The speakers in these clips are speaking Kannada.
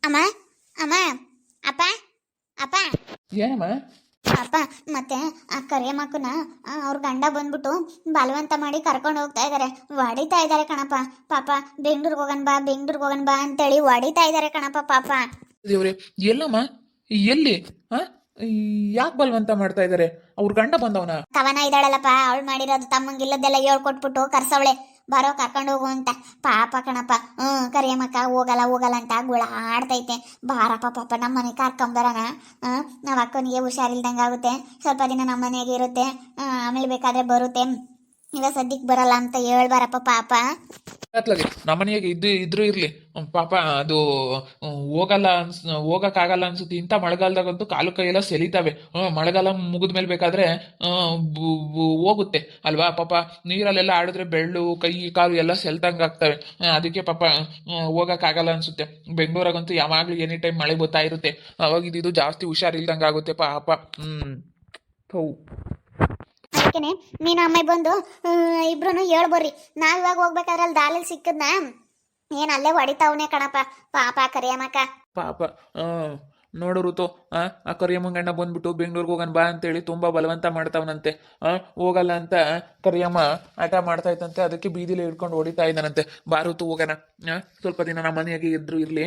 ಅಮ್ಮ ಅಮ್ಮ ಅಪ್ಪ ಅಪ್ಪ ಏನಮ್ಮ? ಅಪ್ಪ ಮತ್ತೆ ಆ ಕರಿಯಮ್ಮಕ್ಕನ ಅವ್ರ ಗಂಡ ಬಂದ್ಬಿಟ್ಟು ಬಲವಂತ ಮಾಡಿ ಕರ್ಕೊಂಡು ಹೋಗ್ತಾ ಇದಾರೆ, ಹೊಡಿತಾ ಇದಾರೆ ಕಣಪ್ಪ. ಪಾಪ ಬೆಂಗ್ಳೂರ್ಗೆ ಹೋಗನ್ ಬಾ ಅಂತೇಳಿ ಹೊಡಿತಾ ಇದಾರೆ ಕಣಪ್ಪ ಪಾಪ. ದೇವ್ರೆ, ಎಲ್ಲಮ್ಮ? ಎಲ್ಲಿ? ಹಾ, ಯಾಕೆ ಬಲ್ವಂತ ಮಾಡ್ತಾ ಇದ್ದಾರೆ? ಅವ್ರ ಗಂಡ ಬಂದವನ? ಕವನ ಇದ್ದಾಳಲ್ಲಪ್ಪ, ಅವಳು ಮಾಡಿರೋದು ತಮ್ಮಂಗಿಲ್ಲದೆಲ್ಲ ಹೇಳ್ಕೊಟ್ಬಿಟ್ಟು ಕರ್ಸವಳೆ, ಬರೋ ಕರ್ಕೊಂಡು ಹೋಗು ಅಂತ. ಪಾಪ ಕಣಪ್ಪ. ಕರಿಯಮ್ಮಕ್ಕ ಹೋಗಲ್ಲ ಹೋಗಲ್ಲ ಅಂತ ಗುಳ ಆಡ್ತೈತೆ. ಬಾರಪ್ಪ ಪಾಪ ನಮ್ಮ ಮನೆ ಕರ್ಕೊಂಬರೋಣ. ನಮ್ಮ ಅಕ್ಕನಿಗೆ ಹುಷಾರಿಲ್ದಂಗೆ ಆಗುತ್ತೆ, ಸ್ವಲ್ಪ ದಿನ ನಮ್ಮ ಮನೆಗೆ ಇರುತ್ತೆ, ಆಮೇಲೆ ಬೇಕಾದ್ರೆ ಬರುತ್ತೆ. ಈಗ ಸದ್ಯಕ್ಕೆ ಬರಲ್ಲ ಅಂತ ಹೇಳ್ಬಾರಪ್ಪ ಪಾಪ. ಅತ್ಲಾಗೆ ನಮ್ಮನೆಯಾಗೆ ಇದ್ರು ಇರ್ಲಿ ಪಾಪ. ಅದು ಹೋಗಲ್ಲ ಹೋಗಕ್ಕಾಗಲ್ಲ ಅನ್ಸುತ್ತೆ. ಇಂಥ ಮಳೆಗಾಲದಾಗಂತೂ ಕಾಲು ಕೈಯೆಲ್ಲ ಸೆಲಿತಾವೆ. ಮಳೆಗಾಲ ಮುಗಿದ್ಮೇಲೆ ಬೇಕಾದ್ರೆ ಹೋಗುತ್ತೆ ಅಲ್ವಾ ಪಾಪ. ನೀರಲ್ಲೆಲ್ಲ ಆಡಿದ್ರೆ ಬೆಳ್ಳು ಕೈ ಕಾಲು ಎಲ್ಲ ಸೆಲ್ತಂಗೆ ಆಗ್ತವೆ. ಅದಕ್ಕೆ ಪಾಪ ಹೋಗಕ್ಕಾಗಲ್ಲ ಅನ್ಸುತ್ತೆ. ಬೆಂಗಳೂರಾಗಂತೂ ಯಾವಾಗಲೂ ಎನಿ ಟೈಮ್ ಮಳೆ ಬರ್ತಾ ಇರುತ್ತೆ. ಅವಾಗ ಇದು ಜಾಸ್ತಿ ಹುಷಾರಿಲ್ದಂಗೆ ಆಗುತ್ತೆ ಪಾಪ. ಹೌ ಅದಕ್ಕೇನೆ ನೀನು ಅಮ್ಮ ಬಂದು ಇಬ್ರು ಹೇಳ್ಬರ್ರಿ. ನಾವ್ ಇವಾಗ ಹೋಗ್ಬೇಕಾದ್ರೆ ಅಲ್ಲಿ ದಾಲಲ್ಲಿ ಸಿಕ್ಕದ್ನ ಏನ್ ಅಲ್ಲೇ ಹೊಡಿತಾವನೆ ಕಣಪ್ಪ ಪಾಪ ಕರಿಯಮ್ಮಕ್ಕ. ಪಾಪ. ನೋಡು ಋತು, ಆ ಕರಿಯಮ್ಮನ ಗಂಡ ಬಂದ್ಬಿಟ್ಟು ಬೆಂಗ್ಳೂರ್ಗೆ ಹೋಗೋಣ ಬಾ ಅಂತೇಳಿ ತುಂಬಾ ಬಲವಂತ ಮಾಡ್ತಾವನಂತೆ. ಹೋಗಲ್ಲ ಅಂತ ಕರಿಯಮ್ಮ ಆಟ ಮಾಡ್ತಾ ಇತ್ತಂತೆ. ಅದಕ್ಕೆ ಬೀದಿಲಿ ಹಿಡ್ಕೊಂಡು ಹೊಡಿತಾ ಇದ್ದಾನಂತೆ. ಬಾ ಋತು ಹೋಗೋಣ, ಸ್ವಲ್ಪ ದಿನ ನಮ್ಮ ಮನೆಯಾಗೆ ಇದ್ರು ಇರ್ಲಿ,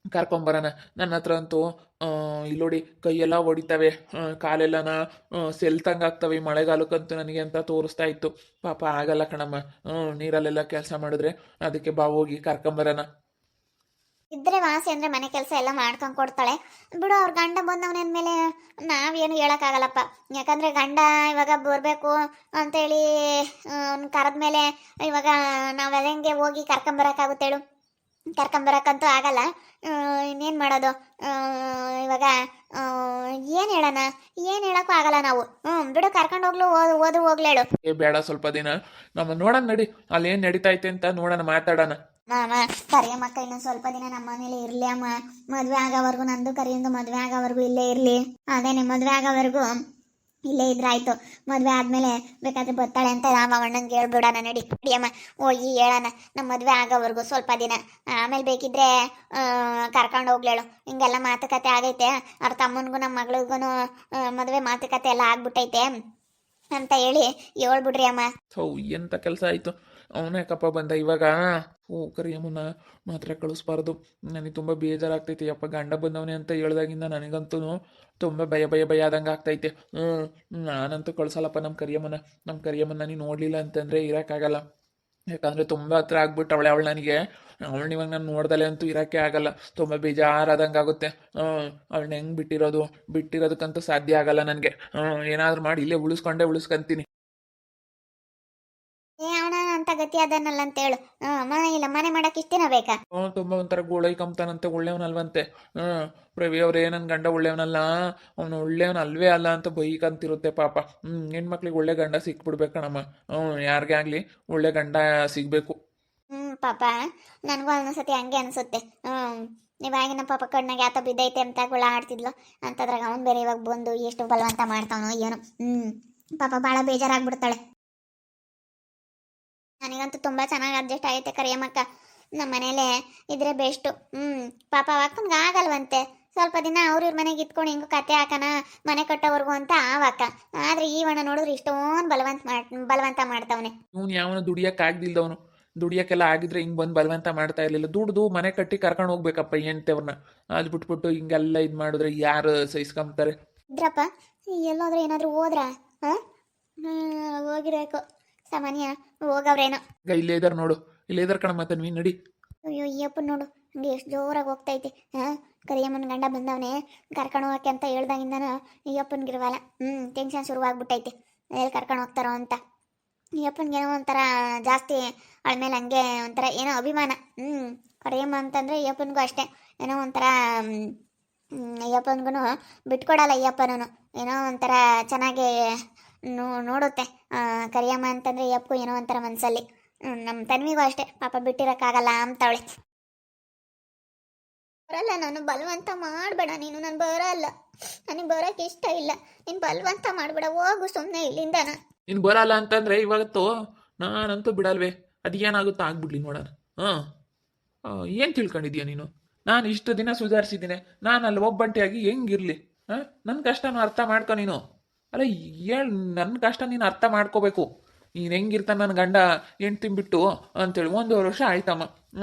ಕರ್ಕೊಂಬರೋಣ. ನನ್ನ ಹತ್ರ ಅಂತೂ ಇಲ್ಲೋಡಿ ಕೈಯೆಲ್ಲ ಹೊಡಿತವೆ, ಕಾಲೆಲ್ಲನ ಸೆಲ್ತಂಗೆ ಆಗ್ತವೆ ಈ ಮಳೆಗಾಲಕ್ಕಂತೂ ನನಗೆ ಅಂತ ತೋರಿಸ್ತಾ ಇತ್ತು. ಪಾಪ ಆಗಲ್ಲ ಕಣಮ್ಮ, ನೀರಲ್ಲೆಲ್ಲ ಕೆಲಸ ಮಾಡಿದ್ರೆ. ಅದಕ್ಕೆ ಬಾ ಹೋಗಿ ಕರ್ಕೊಂಬರೋಣ. ಇದ್ರೆ ವಾಸಿ ಅಂದ್ರೆ ಮನೆ ಕೆಲಸ ಎಲ್ಲ ಮಾಡ್ಕೊಂಡ್ ಕೊಡ್ತಾಳೆ ಬಿಡು. ಅವ್ರ ಗಂಡ ಬಂದವನೇನ್ಮೇಲೆ ನಾವೇನು ಹೇಳಕ್ಕಾಗಲ್ಲಪ್ಪ. ಯಾಕಂದ್ರೆ ಗಂಡ ಇವಾಗ ಬರ್ಬೇಕು ಅಂತೇಳಿ ಕರೆದ್ಮೇಲೆ ಇವಾಗ ನಾವ್ ಹೆಂಗೆ ಹೋಗಿ ಕರ್ಕೊಂಬರಕ್ಕಾಗುತ್ತೆ ಹೇಳು? ಕರ್ಕೊಂಬರಕ್ಕಂತೂ ಆಗಲ್ಲ. ಇನ್ನೇನು ಮಾಡೋದು? ಇವಾಗ ಏನು ಹೇಳೋಣ, ಏನು ಹೇಳಕ್ಕೂ ಆಗಲ್ಲ ನಾವು. ಬಿಡು, ಕರ್ಕೊಂಡು ಹೋಗ್ಲು ಓದು ಹೋಗ್ಲೇಳು. ಬೇಡ, ಸ್ವಲ್ಪ ದಿನ ನಮ್ಮ ನೋಡೋಣ ನಡಿ, ಅಲ್ಲಿ ಏನು ನಡೀತೈತೆ ಅಂತ ನೋಡೋಣ, ಮಾತಾಡೋಣ. ಅಮ್ಮ ಕರಿಯಮ್ಮಕ್ಕ ಇನ್ನೊಂದು ಸ್ವಲ್ಪ ದಿನ ನಮ್ಮ ಮನೇಲಿ ಇರ್ಲಿ ಅಮ್ಮ. ಮದ್ವೆ ಆಗೋವರೆಗೂ, ನಂದು ಕರಿಯಿಂದ ಮದ್ವೆ ಆಗೋವರೆಗೂ ಇಲ್ಲೇ ಇರ್ಲಿ. ಅದೇನೆ ಮದ್ವೆ ಆಗೋವರೆಗೂ ಇಲ್ಲೇ ಇದ್ರಾಯ್ತು. ಮದ್ವೆ ಆದ್ಮೇಲೆ ಬೇಕಾದ್ರೆ ಬರ್ತಾಳೆ ಅಂತ ನಾವು ಅಣ್ಣಂಗೆ ಹೇಳ್ಬಿಡೋಣ. ನಡಿ ಅಮ್ಮ ಹೋಗಿ ಹೇಳೋಣ, ನಮ್ಮ ಮದ್ವೆ ಆಗೋವರೆಗೂ ಸ್ವಲ್ಪ ದಿನ, ಆಮೇಲೆ ಬೇಕಿದ್ರೆ ಕರ್ಕೊಂಡು ಹೋಗ್ಲೇಳು. ಹಿಂಗೆಲ್ಲ ಮಾತುಕತೆ ಆಗೈತೆ, ಅವ್ರ ತಮ್ಮನಿಗೂ ನಮ್ಮ ಮಗಳಿಗೂ ಮದುವೆ ಮಾತುಕತೆ ಎಲ್ಲ ಆಗ್ಬಿಟ್ಟೈತೆ ಅಂತ ಹೇಳಿ ಹೇಳ್ಬಿಡ್ರಿ ಅಮ್ಮ. ಹೌ, ಎಂತ ಕೆಲಸ ಆಯಿತು. ಅವನೇ ಕಪ್ಪ ಬಂದ ಇವಾಗ. ಕರಿಯಮ್ಮನ ಮಾತ್ರ ಕಳಿಸ್ಬಾರ್ದು. ನನಗೆ ತುಂಬ ಬೇಜಾರಾಗ್ತೈತಿ. ಅಪ್ಪ ಗಂಡ ಬಂದವನೇ ಅಂತ ಹೇಳ್ದಾಗಿಂದ ನನಗಂತೂ ತುಂಬ ಭಯ ಆದಂಗೆ ಆಗ್ತೈತೆ. ನಾನಂತೂ ಕಳ್ಸಲ್ಲಪ್ಪ ನಮ್ಮ ಕರಿಯಮ್ಮನ ನನಗೆ ನೋಡಲಿಲ್ಲ ಅಂತಂದರೆ ಇರೋಕ್ಕಾಗಲ್ಲ. ಯಾಕಂದರೆ ತುಂಬ ಹತ್ರ ಆಗ್ಬಿಟ್ಟವಳೆ ಅವಳು ನನಗೆ. ಅವಳನ್ನ ಇವಾಗ ನಾನು ನೋಡ್ದಲೆ ಅಂತೂ ಇರೋಕ್ಕೆ ಆಗಲ್ಲ. ತುಂಬ ಬೇಜಾರಾದಂಗೆ ಆಗುತ್ತೆ. ಅವಳನ್ನ ಹೆಂಗೆ ಬಿಟ್ಟಿರೋದಕ್ಕಂತೂ ಸಾಧ್ಯ ಆಗಲ್ಲ ನನಗೆ. ಏನಾದರೂ ಮಾಡಿ ಇಲ್ಲೇ ಉಳಿಸ್ಕೊಂತೀನಿ. ಅವನ ಅಂತ ಗತಿ ಅದನ್ನಲ್ಲ ಅಂತ ಹೇಳು. ಮನೆ ಇಲ್ಲ, ಮನೆ ಮಾಡಕ್ಕೆ ಇಷ್ಟ ದಿನ ಬೇಕಾ? ತುಂಬ ಒಂಥರ ಗೋಳೈ ಕಂಪ್ತಾನಂತೆ, ಒಳ್ಳೆಯವನಲ್ವಂತೆ. ಪ್ರವಿ ಅವ್ರೇ, ನನ್ನ ಗಂಡ ಒಳ್ಳೆಯವನಲ್ಲ, ಅವನು ಒಳ್ಳೆಯವನು ಅಲ್ವೇ ಅಲ್ಲ ಅಂತ ಬೈಕಂತಿರುತ್ತೆ ಪಾಪ. ಹೆಣ್ಮಕ್ಳಿಗೆ ಒಳ್ಳೆ ಗಂಡ ಸಿಕ್ಬಿಡ್ಬೇಕಣಮ್ಮ. ಯಾರಿಗೇ ಆಗಲಿ ಒಳ್ಳೆ ಗಂಡ ಸಿಗಬೇಕು. ಪಾಪ ನನಗೂ ಒಂದೊಂದ್ಸತಿ ಹಂಗೆ ಅನಿಸುತ್ತೆ. ಇವಾಗಿನ ಪಾಪ ಕಣ್ಣಾಗೆ ಯಾತ ಬಿದ್ದೈತೆ ಅಂತ ಗುಳ ಆಡ್ತಿದ್ಲು ಅಂತದ್ರಾಗ ಅವನು ಬೇರೆ ಇವಾಗ ಬಂದು ಎಷ್ಟು ಬಲವಂತ ಮಾಡ್ತಾವನೋ ಏನೋ. ಪಾಪ ಭಾಳ ಬೇಜಾರಾಗ್ಬಿಡ್ತಾಳೆ. ನನಗಂತೂ ತುಂಬ ಚೆನ್ನಾಗಿ ಅಡ್ಜಸ್ಟ್ ಆಗೈತೆ ಕರಿಯಮ್ಮಕ್ಕ. ನಮ್ಮ ಮನೇಲೆ ಇದ್ರೆ ಬೆಸ್ಟು. ಪಾಪ ಅಕ್ಕನ್ಗೆ ಆಗಲ್ವಂತೆ. ಸ್ವಲ್ಪ ದಿನ ಅವ್ರ ಮನೆಗೆ ಇಟ್ಕೊಂಡು ಹಿಂಗೆ ಕತೆ ಹಾಕನ ಮನೆ ಕಟ್ಟೋವರೆಗೂ ಅಂತ ಆವಕ್ಕ. ಆದ್ರೆ ಈವಣ್ಣ ನೋಡಿದ್ರೆ ಇಷ್ಟೊಂದು ಬಲವಂತ ಮಾಡ್ತಾವನೆ. ಇವನು ಯಾವನು ದುಡಿಯೋಕ್ಕಾಗ್ದಿಲ್ದವನು. ದುಡಿಯೋಕ್ಕೆಲ್ಲ ಆಗಿದ್ರೆ ಹಿಂಗೆ ಬಂದು ಬಲವಂತ ಮಾಡ್ತಾ ಇರಲಿಲ್ಲ. ದುಡ್ದು ಮನೆ ಕಟ್ಟಿ ಕರ್ಕೊಂಡು ಹೋಗ್ಬೇಕಪ್ಪ ಹೆಂಡ್ತಿಯವ್ರನ್ನ. ಅದು ಬಿಟ್ಬಿಟ್ಟು ಹಿಂಗೆಲ್ಲ ಇದು ಮಾಡಿದ್ರೆ ಯಾರು ಸಹಿಸ್ಕೊಂತಾರೆ? ಇದ್ರಪ್ಪ ಎಲ್ಲೋದ್ರೆ ಏನಾದರೂ ಹೋದ್ರಾ? ಹೋಗಿರಬೇಕು ಸಾಮಾನ್ಯ, ಹೋಗವ್ರೇನೋ. ಇಲ್ಲೇ ಇದಾರೆ ನೋಡು, ಇಲ್ಲೇ ಇದಾರೆ ಕಣ. ಮತ್ತೆ ನೀನು ನಡಿ. ಅಯ್ಯೋ ಅಯ್ಯಪ್ಪ ನೋಡು, ಹಂಗೆ ಎಷ್ಟು ಜೋರಾಗಿ ಹೋಗ್ತೈತಿ. ಕರಿಯಮ್ಮನ ಗಂಡ ಬಂದವನೇ ಕರ್ಕೊಂಡು ಹೋಗಕ್ಕೆ ಅಂತ ಹೇಳ್ದಾಗಿಂದನ ಅಯ್ಯಪ್ಪನಿಗಿರುವಲ್ಲ. ಟೆನ್ಷನ್ ಶುರುವಾಗ್ಬಿಟ್ಟೈತಿ, ಎಲ್ಲಿ ಕರ್ಕೊಂಡು ಹೋಗ್ತಾರೋ ಅಂತ. ಅಯ್ಯಪ್ಪನಿಗೇನೋ ಒಂಥರ ಜಾಸ್ತಿ ಅವಳ ಮೇಲೆ ಹಂಗೆ ಒಂಥರ ಏನೋ ಅಭಿಮಾನ. ಕರಿಯಮ್ಮ ಅಂತಂದರೆ ಅಯ್ಯಪ್ಪನಿಗೂ ಅಷ್ಟೇ ಏನೋ ಒಂಥರ. ಅಯ್ಯಪ್ಪನಿಗೂ ಬಿಟ್ಕೊಡಲ್ಲ ಅಯ್ಯಪ್ಪನೂ. ಏನೋ ಒಂಥರ ಚೆನ್ನಾಗಿ ನೋಡುತ್ತೆ ಕರಿಯಮ್ಮ ಅಂತಂದರೆ ಅಯ್ಯಪ್ಪಗೂ ಏನೋ ಒಂಥರ ಮನಸ್ಸಲ್ಲಿ. ನಮ್ಮ ತನ್ವಿಗೂ ಅಷ್ಟೇ ಪಾಪ ಬಿಟ್ಟಿರೋಕ್ಕಾಗಲ್ಲ ಅಂತವಳೆ. ಬರಲ್ಲ, ನಾನು ಬಲವಂತ ಮಾಡಬೇಡ ನೀನು. ನಾನು ಬರಲ್ಲ, ನನಗೆ ಬರೋಕ್ಕೆ ಇಷ್ಟ ಇಲ್ಲ. ನೀನು ಬಲವಂತ ಮಾಡಬೇಡ, ಹೋಗು ಸುಮ್ಮನೆ ಇಲ್ಲಿಂದನ. ನೀನು ಬರಲ್ಲ ಅಂತಂದರೆ ಇವತ್ತು ನಾನಂತೂ ಬಿಡಲ್ವೇ. ಅದೇನಾಗುತ್ತೋ ಆಗ್ಬಿಡ್ಲಿ ನೋಡೋಣ. ಏನು ತಿಳ್ಕೊಂಡಿದ್ಯಾ ನೀನು? ನಾನು ಇಷ್ಟು ದಿನ ಸುಧಾರಿಸಿದ್ದೀನಿ, ನಾನು ಅಲ್ಲಿ ಒಬ್ಬಂಟಿಯಾಗಿ ಹೆಂಗಿರ್ಲಿ? ಹಾಂ, ನನ್ನ ಕಷ್ಟನ ಅರ್ಥ ಮಾಡ್ಕೊ ನೀನು. ಅಲ್ಲ, ಹೇಳ್, ನನ್ನ ಕಷ್ಟ ನೀನು ಅರ್ಥ ಮಾಡ್ಕೋಬೇಕು. ನೀನು ಹೆಂಗಿರ್ತಾನೆ ನನ್ನ ಗಂಡ ಹೆಂಡ್ತಿ ಬಿಟ್ಟು ಅಂತೇಳಿ 1.5 ವರ್ಷ ಆಯ್ತಮ್ಮ.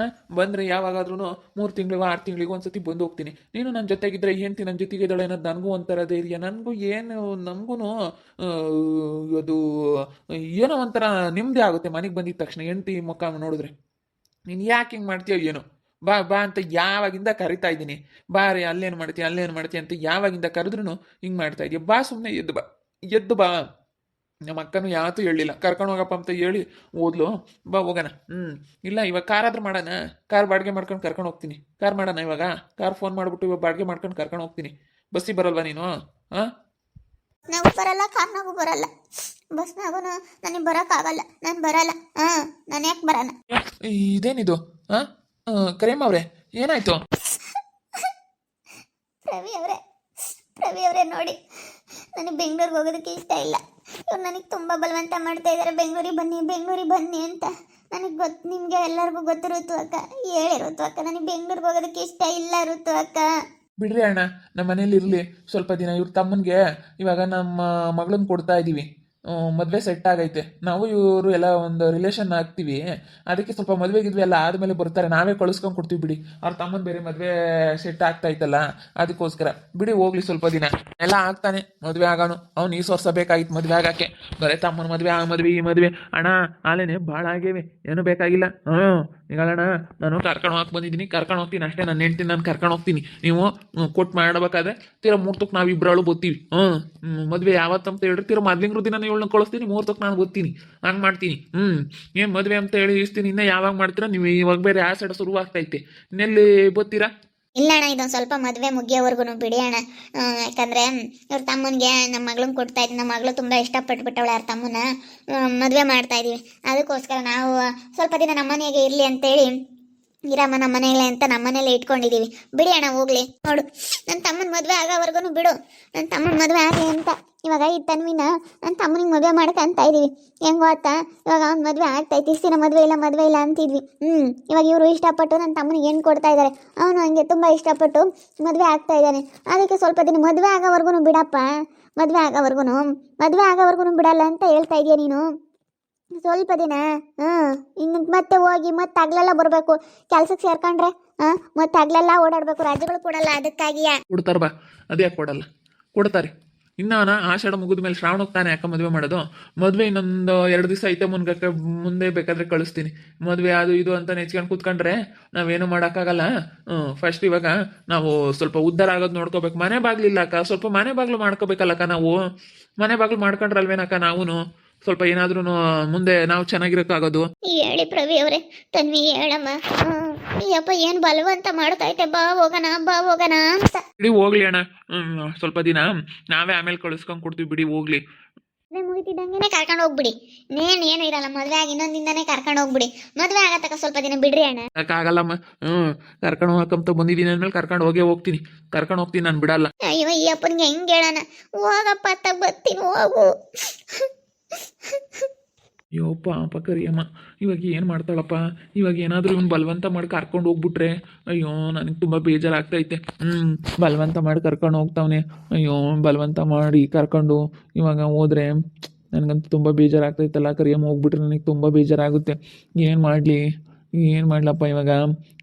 ಬಂದರೆ ಯಾವಾಗಾದ್ರೂ 3 ತಿಂಗಳಿಗೂ 6 ತಿಂಗಳಿಗೂ ಒಂದ್ಸತಿ ಬಂದು ಹೋಗ್ತೀನಿ. ನೀನು ನನ್ನ ಜೊತೆಗಿದ್ರೆ ಹೆಂಡ್ತಿ ನನ್ನ ಜೊತೆಗೆ ಇದ್ದಾಳೆ ಅನ್ನೋದು ನನಗೂ ಒಂಥರ ಧೈರ್ಯ. ನನಗೂ ಏನು, ನಮಗೂ ಅದು ಏನೋ ಒಂಥರ ನೆಮ್ಮದಿ ಆಗುತ್ತೆ ಮನೆಗೆ ಬಂದಿದ್ದ ತಕ್ಷಣ ಹೆಂಡ್ತಿ ಮುಖ ನೋಡಿದ್ರೆ. ನೀನು ಯಾಕೆ ಹಿಂಗೆ ಮಾಡ್ತೀಯೋ ಏನೋ? ಬಾ ಬಾ ಅಂತ ಯಾವಾಗಿಂದ ಕರಿತಾ ಇದ್ದೀನಿ. ಬಾ ರೀ, ಅಲ್ಲೇನು ಮಾಡ್ತೀಯ ಅಲ್ಲೇನು ಮಾಡ್ತೀಯ ಅಂತ ಯಾವಾಗಿಂದ ಕರೆದ್ರೂ ಹಿಂಗೆ ಮಾಡ್ತಾ ಇದೀಯ. ಬಾ, ಸುಮ್ಮನೆ ಎದ್ದು ಬಾ, ಎದ್ದು ಬಾ. ನಮ್ಮ ಅಕ್ಕನೂ ಯಾವತ್ತೂ ಹೇಳಿಲ್ಲ ಕರ್ಕೊಂಡು ಹೋಗಪ್ಪ ಅಂತ ಹೇಳಿ ಓದ್ಲು. ಬಾ ಹೋಗೋಣ. ಇಲ್ಲ, ಇವಾಗ ಕಾರ್ ಆದ್ರೂ ಮಾಡೋಣ. ಕಾರ್ ಬಾಡಿಗೆ ಮಾಡ್ಕೊಂಡು ಕರ್ಕೊಂಡು ಹೋಗ್ತೀನಿ. ಕಾರ್ ಮಾಡೋಣ ಇವಾಗ. ಕಾರ್ ಫೋನ್ ಮಾಡಿಬಿಟ್ಟು ಇವಾಗ ಬಾಡಿಗೆ ಮಾಡ್ಕೊಂಡು ಕರ್ಕೊಂಡು ಹೋಗ್ತೀನಿ. ಬಸ್ಸಿಗೆ ಬರಲ್ವಾ ನೀನು? ಹಾಂ, ನಾವು ಬರಲ್ಲ, ಕಾರ್ನಾಗೂ ಬರಲ್ಲ, ಬಸ್ನಾಗೂ ನನಗೆ ಬರೋಕ್ಕಾಗಲ್ಲ. ನಾನು ಬರಲ್ಲ. ನಾನು ಯಾಕೆ ಬರೋಣ? ಇದೇನಿದು? ಹಾಂ, ಕರಿಯಮ್ಮ ಅವರೇ, ಏನಾಯ್ತು? ಪ್ರವಿ ಅವರೇ ನೋಡಿ, ನನಗೆ ಬೆಂಗಳೂರಿಗೆ ಹೋಗೋದಕ್ಕೆ ಇಷ್ಟ ಇಲ್ಲ. ಇವ್ರು ನನಗೆ ತುಂಬ ಬಲವಂತ ಮಾಡ್ತಾ ಇದ್ದಾರೆ, ಬೆಂಗಳೂರಿಗೆ ಬನ್ನಿ ಅಂತ. ನನಗೆ ನಿಮಗೆ ಎಲ್ಲರಿಗೂ ಗೊತ್ತು ಋತು ಅಕ್ಕ, ಹೇಳಿ ಋತು ಅಕ್ಕ, ನನಗೆ ಬೆಂಗಳೂರಿಗೆ ಹೋಗೋದಕ್ಕೆ ಇಷ್ಟ ಇಲ್ಲ ಋತು ಅಕ್ಕ. ಬಿಡ್ರಿ ಅಣ್ಣ, ನಮ್ಮ ಮನೇಲಿ ಇರಲಿ ಸ್ವಲ್ಪ ದಿನ. ಇವ್ರ ತಮ್ಮನಿಗೆ ಇವಾಗ ನಮ್ಮ ಮಗಳನ್ನ ಕೊಡ್ತಾ ಇದ್ದೀವಿ. ಮದುವೆ ಸೆಟ್ ಆಗೈತೆ. ನಾವು ಇವರು ಎಲ್ಲ ಒಂದು ರಿಲೇಷನ್ ಆಗ್ತೀವಿ. ಅದಕ್ಕೆ ಸ್ವಲ್ಪ ಮದುವೆಗಿದ್ವಿ ಎಲ್ಲ ಆದಮೇಲೆ ಬರ್ತಾರೆ, ನಾವೇ ಕಳಿಸ್ಕೊಂಡು ಕೊಡ್ತೀವಿ ಬಿಡಿ. ಅವ್ರ ತಮ್ಮನ ಬೇರೆ ಮದುವೆ ಸೆಟ್ ಆಗ್ತಾ ಇತ್ತಲ್ಲ, ಅದಕ್ಕೋಸ್ಕರ ಬಿಡಿ, ಹೋಗ್ಲಿ ಸ್ವಲ್ಪ ದಿನ. ಎಲ್ಲ ಆಗ್ತಾನೆ, ಮದುವೆ ಆಗೋನು. ಅವ್ನು ಈ ವರ್ಷ ಬೇಕಾಗಿತ್ತು ಮದುವೆ ಆಗೋಕ್ಕೆ. ಬರೀ ತಮ್ಮನ ಮದುವೆ, ಆ ಮದುವೆ, ಈ ಮದುವೆ. ಅಣ್ಣ ಆಲೇನೆ ಭಾಳ ಆಗೇವೆ, ಏನೂ ಬೇಕಾಗಿಲ್ಲ. ಈಗಳಣ್ಣ, ನಾನು ಕರ್ಕೊಂಡು ಹೋಗಕ್ಕೆ ಬಂದಿದ್ದೀನಿ, ಕರ್ಕೊಂಡು ಹೋಗ್ತೀನಿ ಅಷ್ಟೇ. ನನ್ನ ಹೆಂಡ್ತೀನಿ ನಾನು ಕರ್ಕೊಂಡು ಹೋಗ್ತೀನಿ. ನೀವು ಕೊಟ್ಟು ಮಾಡಬೇಕಾದ್ರೆ ತೀರ ಮುಹೂರ್ತಕ್ಕೆ ನಾವು ಇಬ್ಬರಳು ಬರ್ತೀವಿ. ಮದುವೆ ಯಾವತ್ತಂತ ಹೇಳ್ರಿ, ತೀರ ಮೊದಲಿಂಗ್ರ ದಿನ ಇವಳನ್ನ ಕಳಿಸ್ತೀನಿ, ಮುಹೂರ್ತಕ್ಕೆ ನಾನು ಬರ್ತೀನಿ. ಹಂಗೆ ಮಾಡ್ತೀನಿ. ಏನು ಮದುವೆ ಅಂತ ಹೇಳಿ ಇಸ್ತೀನಿ, ಇನ್ನು ಯಾವಾಗ ಮಾಡ್ತೀರಾ ನೀವು? ಇವಾಗ ಬೇರೆ ಆ ಸೈಡ್ ಶುರು ಆಗ್ತೈತೆ, ಇನ್ನೆಲ್ಲಿ ಬರ್ತೀರಾ? ಇಲ್ಲ ಅಣ್ಣ, ಇದೊಂದು ಸ್ವಲ್ಪ ಮದುವೆ ಮುಗಿಯೋವರೆಗೂ ಬಿಡಿ ಅಣ್ಣ. ಯಾಕಂದರೆ ಇವ್ರ ತಮ್ಮನಿಗೆ ನಮ್ಮ ಮಗಳನ್ನ ಕೊಡ್ತಾ ಇದ್ವಿ. ನಮ್ಮ ಮಗಳು ತುಂಬ ಇಷ್ಟಪಟ್ಬಿಟ್ಟವಳೆ ಅವ್ರ ತಮ್ಮನ. ಮದುವೆ ಮಾಡ್ತಾ ಇದೀವಿ. ಅದಕ್ಕೋಸ್ಕರ ನಾವು ಸ್ವಲ್ಪ ದಿನ ನಮ್ಮನೆಗೆ ಇರಲಿ ಅಂತೇಳಿ ಇರಮ್ಮ ನಮ್ಮ ಮನೇಲಿ ಅಂತ ನಮ್ಮ ಮನೇಲಿ ಇಟ್ಕೊಂಡಿದ್ದೀವಿ. ಬಿಡಿ ಅಣ್ಣ, ಹೋಗ್ಲಿ. ನೋಡು, ನನ್ನ ತಮ್ಮನ ಮದುವೆ ಆಗೋವರೆಗೂ ಬಿಡು. ನನ್ನ ತಮ್ಮನ ಮದುವೆ ಆಗಲಿ ಅಂತ ಇವಾಗ ಈ ತನ್ವಿನ ನನ್ನ ತಮ್ಮನಿಗೆ ಮದುವೆ ಮಾಡ್ಕೊಂತ ಇದ್ದೀವಿ. ಹೆಂಗೆ ಗೊತ್ತಾ, ಇವಾಗ ಅವ್ನ ಮದುವೆ ಆಗ್ತೈತಿ. ಇಷ್ಟಿನ ಮದುವೆ ಇಲ್ಲ ಅಂತಿದ್ವಿ. ಇವಾಗ ಇವರು ಇಷ್ಟಪಟ್ಟು ನನ್ನ ತಮ್ಮನಿಗೆ ಏನು ಕೊಡ್ತಾ ಇದ್ದಾರೆ. ಅವನು ಹಂಗೆ ತುಂಬ ಇಷ್ಟಪಟ್ಟು ಮದುವೆ ಆಗ್ತಾ ಇದ್ದಾನೆ. ಅದಕ್ಕೆ ಸ್ವಲ್ಪ ದಿನ ಮದುವೆ ಆಗೋವರೆಗೂ ಬಿಡಪ್ಪ, ಮದುವೆ ಆಗೋವರೆಗೂ ಬಿಡಲ್ಲ ಅಂತ ಹೇಳ್ತಾ ಇದೀಯ ನೀನು. ಸ್ವಲ್ಪ ದಿನ ಇನ್ನು ಮತ್ತೆ ಹೋಗಿ ಮತ್ತೆ ಹಗ್ಲೆಲ್ಲ ಬರಬೇಕು. ಕೆಲ್ಸಕ್ಕೆ ಸೇರ್ಕೊಂಡ್ರೆ ಮತ್ತೆ ಹಗ್ಲೆಲ್ಲ ಓಡಾಡಬೇಕು. ರಜೆಗಳು ಕೊಡಲ್ಲ, ಅದಕ್ಕಾಗಿಯಾ. ಕೊಡ್ತಾರ ಬಾ, ಅದೇ ಕೊಡಲ್ಲ, ಕೊಡ್ತಾರೆ. ಇನ್ನ ಆಷಾಢ ಮುಗಿದ ಮೇಲೆ ಶ್ರಾವಣಕ್ಕೆ ತಾನೇ ಯಾಕೆ ಮದುವೆ ಮಾಡೋದು? ಮದುವೆ ಇನ್ನೊಂದು 2 ದಿವಸ ಐತೆ, ಮುಂದೆ ಬೇಕಾದ್ರೆ ಕಳಿಸ್ತೀನಿ. ಮದುವೆ ಅದು ಇದು ಅಂತ ನೆಚ್ಕೊಂಡು ಕೂತ್ಕೊಂಡ್ರೆ ನಾವೇನು ಮಾಡೋಕ್ಕಾಗಲ್ಲ. ಫಸ್ಟ್ ಇವಾಗ ನಾವು ಸ್ವಲ್ಪ ಉದ್ಧಾರ ಆಗೋದು ನೋಡ್ಕೋಬೇಕು. ಮನೆ ಬಾಗ್ಲಿಲ್ಲ ಅಕ್ಕ, ಸ್ವಲ್ಪ ಮನೆ ಬಾಗ್ಲು ಮಾಡ್ಕೋಬೇಕಲ್ಲಕ್ಕ ನಾವು. ಮನೆ ಬಾಗ್ಲು ಮಾಡ್ಕೊಂಡ್ರಲ್ವೇನಕ್ಕ ನಾವು ಸ್ವಲ್ಪ ಏನಾದ್ರೂ ಮುಂದೆ ನಾವು ಚೆನ್ನಾಗಿರೋಕ್ಕಾಗೋದು. ಹೇಳಿ ಪ್ರವಿ ಅವರೇ, ತನ್ವಿ ಹೇಳಮ್ಮ. ಅಯ್ಯಪ್ಪ, ಏನು ಬಲವಂತ ಮಾಡ್ತೈತೆ, ಬಾ ಹೋಗೋಣ ಅಂತ. ಬಿಡಿ ಹೋಗ್ಲಿ ಅಣ್ಣ, ಸ್ವಲ್ಪ ದಿನ ನಾವೇ ಆಮೇಲೆ ಕಳಿಸ್ಕೊಂಡು ಕೊಡ್ತೀವಿ. ಬಿಡಿ ಹೋಗ್ಲಿ. ಮದುವೆ ಮುಗಿತಿದ್ದಂಗೆ ಕರ್ಕೊಂಡು ಹೋಗ್ಬಿಡಿ. ಏನು ಇರಲ್ಲ, ಮದುವೆ ಆಗಿ ಇನ್ನೊಂದಿಂದಾನೇ ಕರ್ಕೊಂಡು ಹೋಗ್ಬಿಡಿ. ಮದುವೆ ಆಗತ್ತಕ್ಕ ಸ್ವಲ್ಪ ದಿನ ಬಿಡ್ರಿ ಅಣ್ಣ. ಆಗಲ್ಲಮ್ಮ, ಕರ್ಕೊಂಡು ಹೋಗಕ್ಕಂತ ಬಂದಿದ್ದೀನಿ ಅಂದ್ಮೇಲೆ ಕರ್ಕೊಂಡು ಹೋಗ್ತೀನಿ ನಾನು, ಬಿಡಲ್ಲ. ಅಯ್ಯೋ, ಈ ಅಪ್ಪನಿಗೆ ಹೆಂಗೆ ಹೇಳೋಣ? ಹೋಗಪ್ಪ ಅತ್ತ ಬರ್ತೀನಿ, ಹೋಗು. ಅಯ್ಯೋ ಪಾಪ ಕರಿಯಮ್ಮ, ಇವಾಗ ಏನು ಮಾಡ್ತಾಳಪ್ಪ? ಇವಾಗ ಏನಾದರೂ ಇವನು ಬಲವಂತ ಮಾಡಿ ಕರ್ಕೊಂಡು ಹೋಗ್ಬಿಟ್ರೆ ಅಯ್ಯೋ ನನಗೆ ತುಂಬ ಬೇಜಾರಾಗ್ತೈತೆ. ಬಲವಂತ ಮಾಡಿ ಕರ್ಕೊಂಡು ಹೋಗ್ತಾವನೆ. ಅಯ್ಯೋ, ಬಲವಂತ ಮಾಡಿ ಕರ್ಕೊಂಡು ಇವಾಗ ಹೋದ್ರೆ ನನಗಂತೂ ತುಂಬ ಬೇಜಾರಾಗ್ತೈತಲ್ಲ. ಕರಿಯಮ್ಮ ಹೋಗ್ಬಿಟ್ರೆ ನನಗೆ ತುಂಬ ಬೇಜಾರಾಗುತ್ತೆ. ಏನು ಮಾಡ್ಲಪ್ಪ ಇವಾಗ?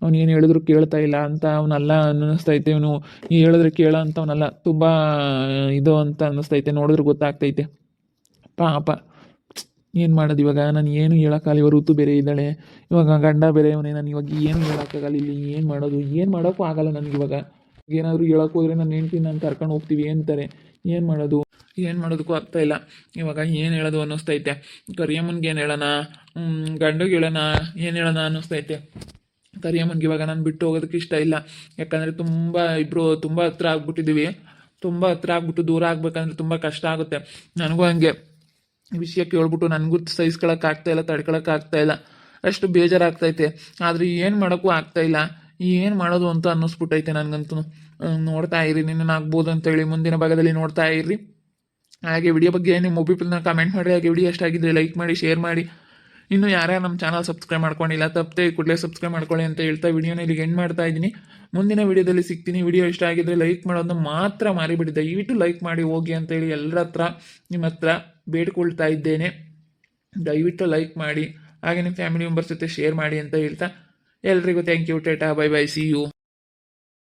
ಅವ್ನು ಏನು ಹೇಳಿದ್ರು ಕೇಳ್ತಾ ಇಲ್ಲ ಅಂತ ಅವನಲ್ಲ ಅನ್ನಿಸ್ತೈತೆ. ಇವನು ಹೇಳಿದ್ರೆ ಕೇಳ ಅಂತವನಲ್ಲ, ತುಂಬ ಇದು ಅಂತ ಅನ್ನಿಸ್ತೈತೆ. ನೋಡಿದ್ರೆ ಗೊತ್ತಾಗ್ತೈತೆ. ಪಾಪ ಏನು ಮಾಡೋದು ಇವಾಗ? ನಾನು ಏನು ಹೇಳೋಕ್ಕಾಗಲ್ಲ. ಇವಾಗ ಋತು ಬೇರೆ ಇದ್ದಾಳೆ, ಇವಾಗ ಗಂಡ ಬೇರೆ ಅವನೇ. ನಾನು ಇವಾಗ ಏನು ಹೇಳೋಕ್ಕಾಗಲ್ಲ. ಇಲ್ಲಿ ಏನು ಮಾಡೋದು? ಏನು ಮಾಡೋಕ್ಕೂ ಆಗಲ್ಲ ನನಗಿವಾಗ. ಏನಾದರೂ ಹೇಳೋಕೆ ಹೋದರೆ ನನ್ನ ಹೆಂಡ್ತಿ ನಾನು ಕರ್ಕೊಂಡು ಹೋಗ್ತೀವಿ ಅಂತಾರೆ. ಏನು ಮಾಡೋದಕ್ಕೂ ಆಗ್ತಾ ಇಲ್ಲ. ಇವಾಗ ಏನು ಹೇಳೋದು ಅನ್ನಿಸ್ತೈತೆ. ಕರಿಯಮ್ಮನಿಗೆ ಏನು ಹೇಳೋಣ, ಗಂಡಿಗೆ ಹೇಳೋಣ, ಏನು ಹೇಳೋಣ ಅನ್ನಿಸ್ತೈತೆ. ಕರಿಯಮ್ಮನಿಗೆ ಇವಾಗ ನಾನು ಬಿಟ್ಟು ಹೋಗೋದಕ್ಕೆ ಇಷ್ಟ ಇಲ್ಲ. ಯಾಕಂದರೆ ಇಬ್ಬರು ತುಂಬ ಹತ್ರ ಆಗ್ಬಿಟ್ಟಿದ್ದೀವಿ. ತುಂಬ ಹತ್ರ ಆಗ್ಬಿಟ್ಟು ದೂರ ಆಗ್ಬೇಕಂದ್ರೆ ತುಂಬ ಕಷ್ಟ ಆಗುತ್ತೆ. ನನಗೂ ಹಂಗೆ ಈ ವಿಷಯ ಕೇಳ್ಬಿಟ್ಟು ನನಗೂ ಸಹಿಸ್ಕೊಳಕ್ಕಾಗ್ತಾಯಿಲ್ಲ, ತಡ್ಕೊಳಕ್ಕಾಗ್ತಾಯಿಲ್ಲ. ಅಷ್ಟು ಬೇಜಾರಾಗ್ತೈತೆ. ಆದರೆ ಏನು ಮಾಡೋಕ್ಕೂ ಆಗ್ತಾಯಿಲ್ಲ. ಏನು ಮಾಡೋದು ಅಂತ ಅನ್ನಿಸ್ಬಿಟ್ಟೈತೆ ನನಗಂತೂ. ನೋಡ್ತಾ ಇರಿ, ನಿನ್ನ ಆಗ್ಬೋದು ಅಂತೇಳಿ ಮುಂದಿನ ಭಾಗದಲ್ಲಿ ನೋಡ್ತಾ ಇರ್ರಿ. ಹಾಗೆ ವಿಡಿಯೋ ಬಗ್ಗೆ ನಿಮ್ಮ ಒಪಿನಿಯನ್ನ ಕಮೆಂಟ್ ಮಾಡಿ. ಹಾಗೆ ವಿಡಿಯೋ ಎಷ್ಟಾಗಿದ್ದರೆ ಲೈಕ್ ಮಾಡಿ, ಶೇರ್ ಮಾಡಿ. ಇನ್ನು ಯಾರ್ಯಾರು ನಮ್ಮ ಚಾನಲ್ ಸಬ್ಸ್ಕ್ರೈಬ್ ಮಾಡ್ಕೊಂಡಿಲ್ಲ ತಪ್ಪದೆ ಕೂಡಲೇ ಸಬ್ಸ್ಕ್ರೈಬ್ ಮಾಡ್ಕೊಳ್ಳಿ ಅಂತ ಹೇಳ್ತಾ ವಿಡಿಯೋನ ಇಲ್ಲಿಗೆ ಎಂಡ್ ಮಾಡ್ತಾ ಇದ್ದೀನಿ. ಮುಂದಿನ ವಿಡಿಯೋದಲ್ಲಿ ಸಿಗ್ತೀನಿ. ವಿಡಿಯೋ ಇಷ್ಟ ಆಗಿದ್ರೆ ಲೈಕ್ ಮಾಡೋದನ್ನ ಮಾತ್ರ ಮಾರಿಬಿಡಿ, ದಯವಿಟ್ಟು ಲೈಕ್ ಮಾಡಿ ಹೋಗಿ ಅಂತೇಳಿ ಎಲ್ಲರ ಹತ್ರ ನಿಮ್ಮ ಹತ್ರ ಬೇಡ್ಕೊಳ್ತಾ ಇದ್ದೇನೆ. ದಯವಿಟ್ಟು ಲೈಕ್ ಮಾಡಿ, ಹಾಗೆ ನಿಮ್ಮ ಫ್ಯಾಮಿಲಿ ಮೆಂಬರ್ಸ್ ಜೊತೆ ಶೇರ್ ಮಾಡಿ ಅಂತ ಹೇಳ್ತಾ ಎಲ್ರಿಗೂ thank you. Tata, bye bye, see you.